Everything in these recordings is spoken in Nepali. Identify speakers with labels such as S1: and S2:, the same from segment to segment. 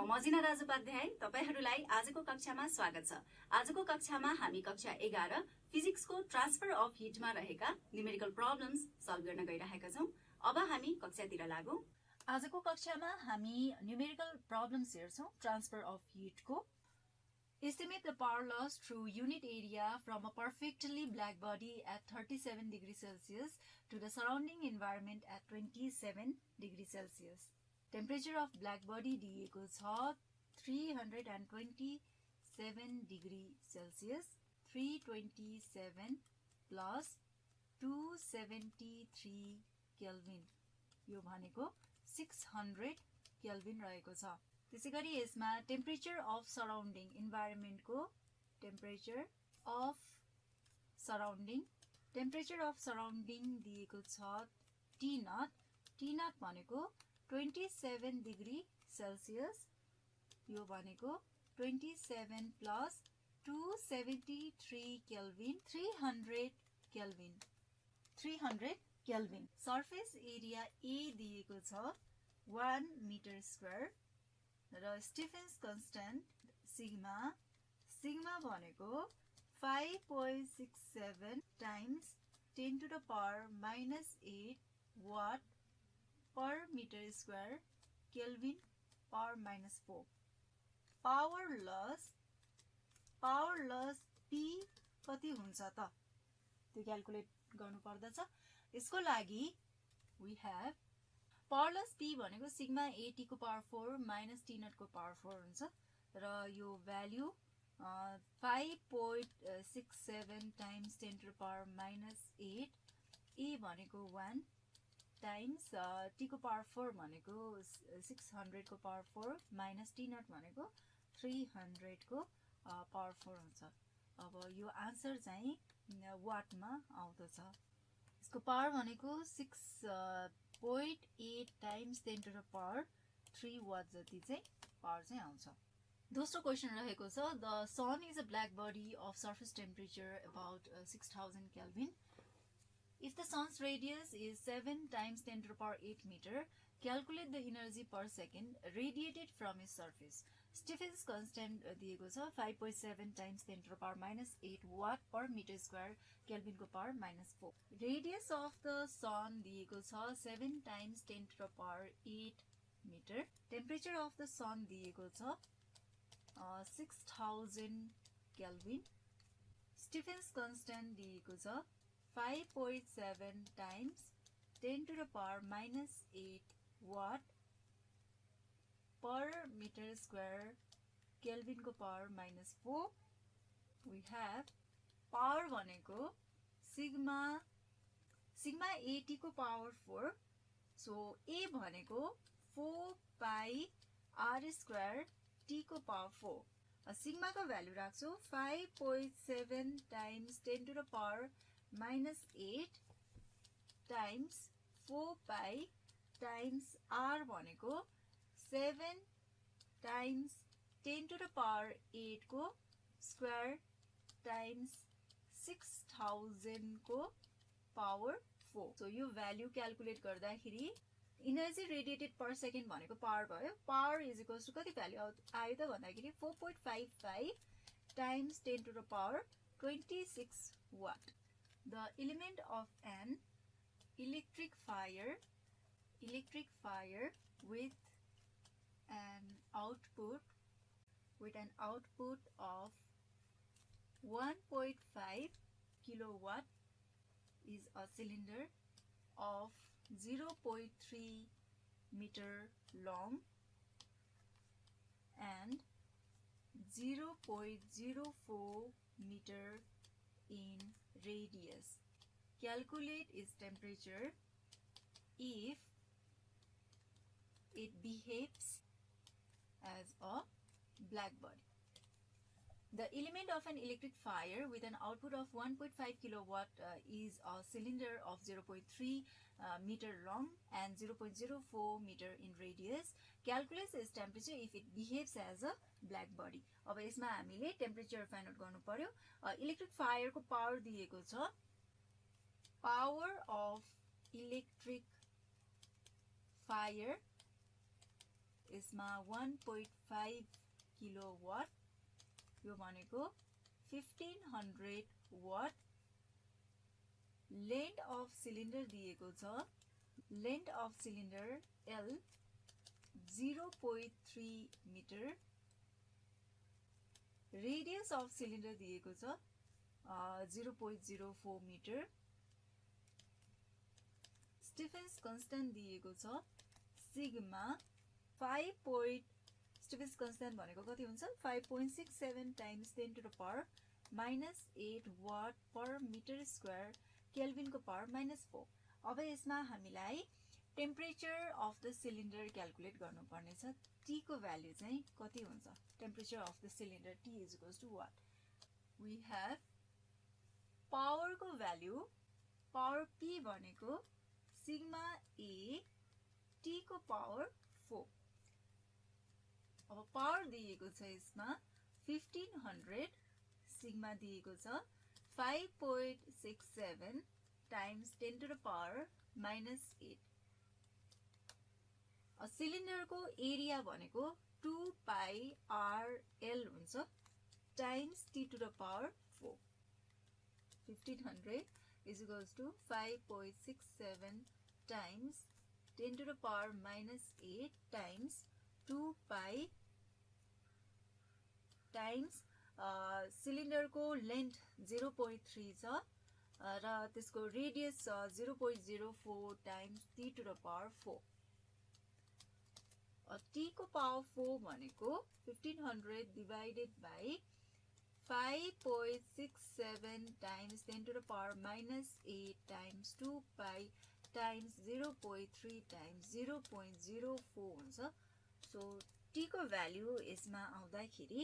S1: मजिना राजोपाध्याय तपाईहरुलाई आजको कक्षामा स्वागत छ। आजको कक्षामा हामी कक्षा 11 फिजिक्सको ट्रान्सफर अफ हिटमा रहेका न्यूमेरिकल प्रब्लम्स सल्भ गर्न गइरहेका छौं। अब हामी कक्षातिर लागौं। आजको कक्षामा हामी न्यूमेरिकल प्रब्लम्स हेर्छौं ट्रान्सफर अफ हिटको। Estimate the power loss through unit area from a perfectly black body at 37 degrees Celsius to the surrounding environment at 27 degrees Celsius. Temperature of black body दिएको छ 327 degree Celsius, 327 plus 273 Kelvin. यो भनेको 600 Kelvin रहेको छ। त्यसैगरी यसमा टेम्परेचर अफ सराउन्डिङ इन्भाइरोमेन्ट को टेम्परेचर अफ सराउन्डिङ दिएको छ T नट भनेको 27 डिग्री सेल्सियस, यो भनेको 27 plus 273 Calvin 300 Calvin. Surface area A दिएको छ 1 मिटर स्क्वायर र स्टिफेन्स कन्स्टेन्ट सिग्मा भनेको 5.67 times 10 to the power minus 8 watt per meter square Kelvin power minus 4. Power loss P कति हुन्छ त त्यो क्याल्कुलेट गर्नु पर्दछ। यसको लागि we have power loss P भनेको सिग्मा AT को पावर 4 माइनस T नट को पावर 4 हुन्छ र यो value 5.67 times 10 to the power minus 8, A भनेको 1 टाइम्स T को पावर 4 भनेको 600 को पावर 4 माइनस T नट भनेको 300 को पावर 4 हुन्छ। अब यो आन्सर चाहिँ वाटमा आउँदछ। यसको पावर भनेको 6.8 times 10 to the power 3 watt जति चाहिँ पावर चाहिँ आउँछ। दोस्रो क्वेशन रहेको छ the sun is a black body of surface temperature about 6000 kelvin. If the sun's radius is 7 times 10 to the power 8 meter, calculate the energy per second radiated from its surface. Stephen's constant दिएको छ 5.7 times 10 to the power minus 8 watt per meter square Kelvin को power minus 4. Radius of the sun दिएको छ 7 times 10 to the power 8 meter. Temperature of the sun दिएको छ 6000 Kelvin. Stephen's constant दिएको छ 5.7 times 10 to the power minus 8 watt per meter square Kelvin को power minus 4. We have power भनेको sigma AT को power 4. So A भनेको 4 pi R square T को power 4. सिग्मा को भ्यालु राख्छु 5.7 times 10 to the power minus 8 times 4 pi times R भनेको 7 times 10 to the power 8 को square times 6000 को power 4. So यो भ्यालु क्याल्कुलेट गर्दाखेरि इनर्जी रेडिएटेड पर सेकेन्ड भनेको पावर भयो। पावर इज इक्वल्स टु कति भ्यालु आयो त भन्दाखेरि 4.55 times 10 to the power 26 watt. The element of an electric fire with an output of 1.5 kilowatt is a cylinder of 0.3 meter long and 0.04 meter in radius. Calculate its temperature if it behaves as a black body. The element of an electric fire with an output of 1.5 kilowatt is a cylinder of 0.3 meter long and 0.04 meter in radius. Calculate its temperature if it behaves as a black body. अब यसमा हामीले टेम्परेचर फाइन्ड आउट गर्नु पर्यो। इलेक्ट्रिक फायर को पावर दिएको छ power of electric fire यसमा 1.5 किलोवाट, यो भनेको 1500 वाट। लेन्थ अफ सिलिन्डर दिएको छ, length of cylinder L 0.3 metre. Radius of cylinder दिएको छ 0.04 मिटर। स्टिफेन्स कन्स्टेन्ट दिएको छ सिग्मा 5. स्टिफेन्स कन्स्टेन्ट भनेको कति हुन्छ 5.67 times 10 to the power -8 watt per metre square केल्भिनको पावर -4। अब यसमा हामीलाई temperature of the cylinder calculate गर्नुपर्ने छ। T को भ्यालु चाहिँ कति हुन्छ? Temperature of the cylinder T is equals to what? We have power को भ्यालु, पावर P भनेको सिग्मा A T को पावर 4। अब पावर दिएको छ यसमा 1500, सिग्मा दिएको छ 5.67 टाइम्स 10 to the power -8। सिलिन्डरको एरिया भनेको 2 पाई RL हुन्छ times T to the power 4। 1500 is equals to 5.67 times 10 to the power -8 times 2 pi times सिलिन्डरको लेन्थ 0.3 छ र त्यसको radius 0.04 times T to the power 4। T को पावर 4 भनेको 1500 divided by 5.67 times 10 to the power -8 times 2 pi times 0.3 times 0.04 हुन्छ। सो T को भ्यालु यसमा आउँदाखेरि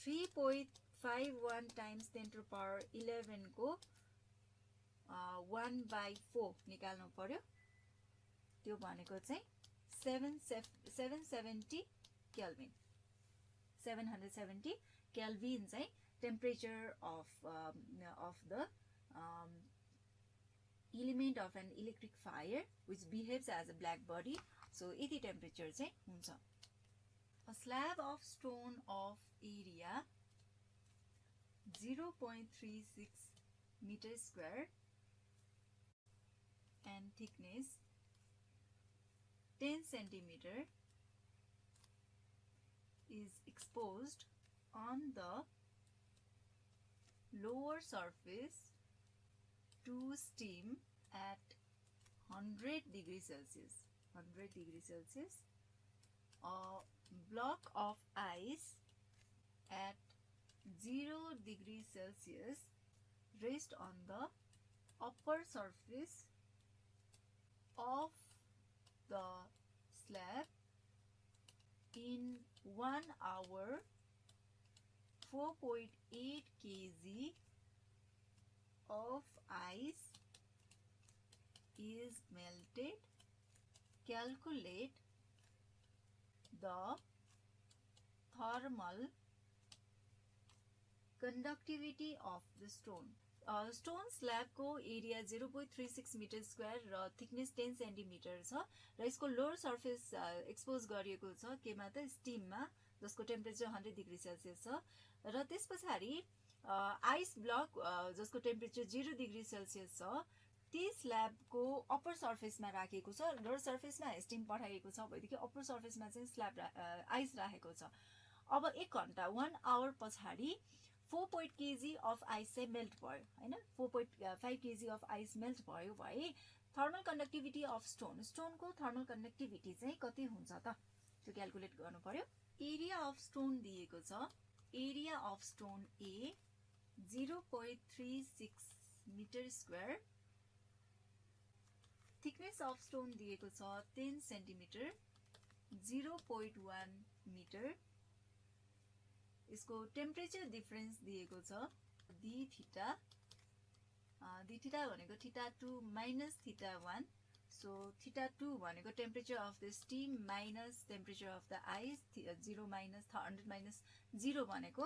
S1: 3.51 टाइम्स 10 to the power 11 को 1/4 निकाल्नु पर्यो। त्यो भनेको चाहिँ 770 केल्भिन। 770 केल्भिन चाहिँ temperature of the element of an electric fire which behaves as a black body. So यति टेम्परेचर चाहिँ हुन्छ। A slab of stone of area 0.36 meter square and thickness 10 centimeter is exposed on the lower surface to steam at 100 degrees Celsius. 100 degrees Celsius. A block of ice at 0 degrees Celsius rests on the upper surface of the slab in 1 hour. 4.8 kg of ice is melted. Calculate the thermal conductivity of the stone. Stone स्ल्याबको एरिया 0.36 मिटर स्क्वायर र थिकनेस 10 सेन्टिमिटर छ र यसको लोअर सर्फेस एक्सपोज गरिएको छ केमा त स्टिममा, जसको टेम्परेचर 100 डिग्री सेल्सियस छ र त्यसपछि आइस ब्लक जसको टेम्परेचर 0 डिग्री सेल्सियस छ ती स्ल्याबको अप्पर सर्फेसमा राखेको छ। लोअर सर्फेसमा स्टिम पठाइएको छ भनेदेखि अप्पर सर्फेसमा चाहिँ स्ल्याब आइस राखेको छ। अब 1 घण्टा 1 आवर पछाडि 4 kg अफ आइस चाहिँ मेल्ट भयो हैन। 4.5 kg अफ आइस मेल्ट भयो भए थर्मल कन्डक्टिभिटी अफ स्टोनको थर्मल कन्डक्टिभिटी चाहिँ कति हुन्छ त त्यो क्याल्कुलेट गर्नु पर्यो। एरिया अफ स्टोन दिएको छ, area of stone A 0.36 metre square, thickness of stone दिएको छ 10 सेन्टिमिटर 0.1 मिटर। यसको टेम्परेचर डिफरेन्स दिएको छ d थीटा भनेको θ2 माइनस θ1। सो θ2 भनेको temperature of the steam minus temperature of the ice 0 minus 100 minus 0 भनेको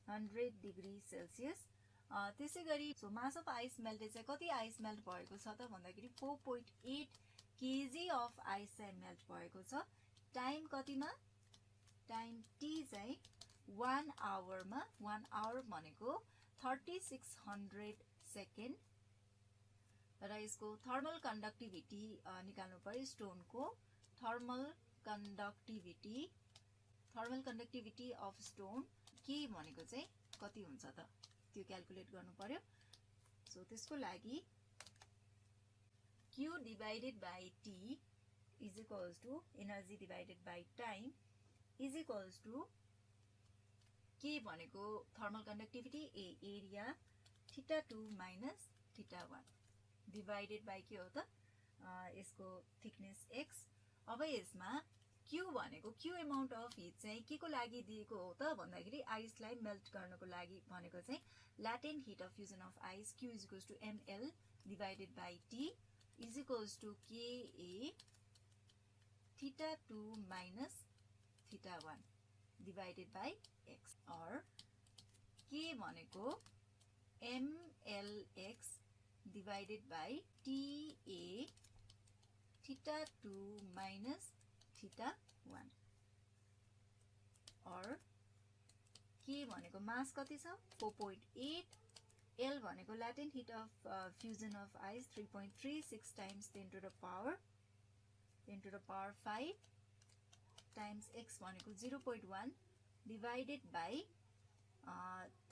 S1: 100 डिग्री सेल्सियस। त्यसैगरी so mass of ice melted चाहिँ कति आइस मेल्ट भएको छ त भन्दाखेरि 4.8 kg अफ आइस चाहिँ मेल्ट भएको छ। टाइम कतिमा टाइम t चाहिँ 1 आवरमा 1 आवर भनेको 3600 सेकेन्ड र यसको थर्मल कन्डक्टिभिटी निकाल्नु पर्यो स्टोनको थर्मल कन्डक्टिभिटी अफ स्टोन के भनेको चाहिँ कति हुन्छ त त्यो क्याल्कुलेट गर्नु पर्यो सो त्यसको लागि Q divided by T is equals to energy divided by time is equals to K भनेको thermal conductivity A area θ2 minus θ1 divided by के हो त यसको थिकनेस x अब यसमा Q भनेको Q अमाउन्ट अफ हिट चाहिँ के को लागि दिएको हो त भन्दाखेरि आइसलाई मेल्ट गर्नको लागि भनेको चाहिँ latent heat of fusion of ice Q is equals to ml divided by T is equals to Ka θ2 minus θ1 divided by x or K भनेको mlx divided by Ta θ2 minus θ1 or K भनेको मास कति छ 4.8 L भनेको latent heat of fusion of ice 3.36 times 10 to the power 5 times x भनेको 0.1 divided by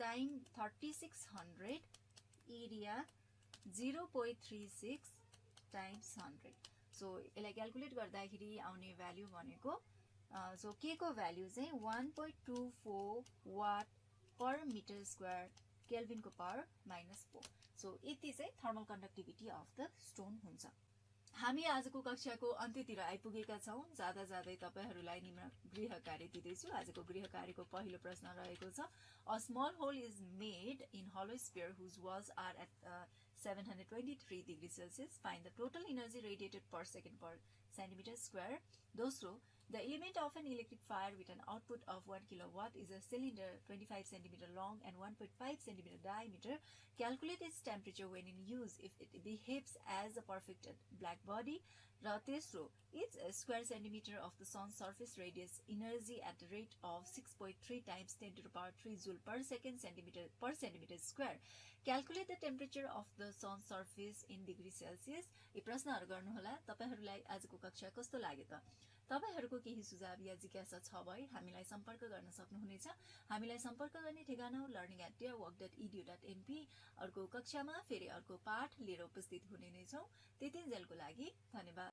S1: time 3600 area 0.36 times 100 so यसलाई क्याल्कुलेट गर्दाखेरि आउने भ्यालु भनेको सो के को भ्यालु चाहिँ 1.24 watt per metre square kelvin को पावर -4 सो यति चाहिँ thermal conductivity of the stone हुन्छ हामी आजको कक्षाको अन्त्यतिर आइपुगेका छौं जादा जादै तपाईहरुलाई निम्न गृह कार्य दिदैछु आजको गृह कार्यको पहिलो प्रश्न रहेको छ a small hole is made in hollow sphere whose walls are at 723 degrees Celsius find the total energy radiated per second per centimeter square दोस्रो the element of an electric fire with an output of 1 kilowatt is a cylinder 25 centimeter long and 1.5 centimeter diameter calculate its temperature when in use if it behaves as a perfect black body र तेस्रो each square centimeter of the sun's surface radiates energy at the rate of 6.3 times 10 to the power 3 joule per second per centimeter square calculate the temperature of the sun's surface in degree Celsius यी प्रश्नहरु गर्नुहोला तपाईहरुलाई आजको कक्षा कस्तो लाग्यो त तपाईहरुको केही सुझाव या जिज्ञासा छ भए हामीलाई सम्पर्क गर्न सक्नुहुनेछ हामीलाई सम्पर्क गर्ने ठेगाना हो learning@dearwork.edu.np अर्को कक्षामा फेरि अर्को पाठ लिएर उपस्थित हुने नै छौं त्यतिन्जेलको लागि धन्यवाद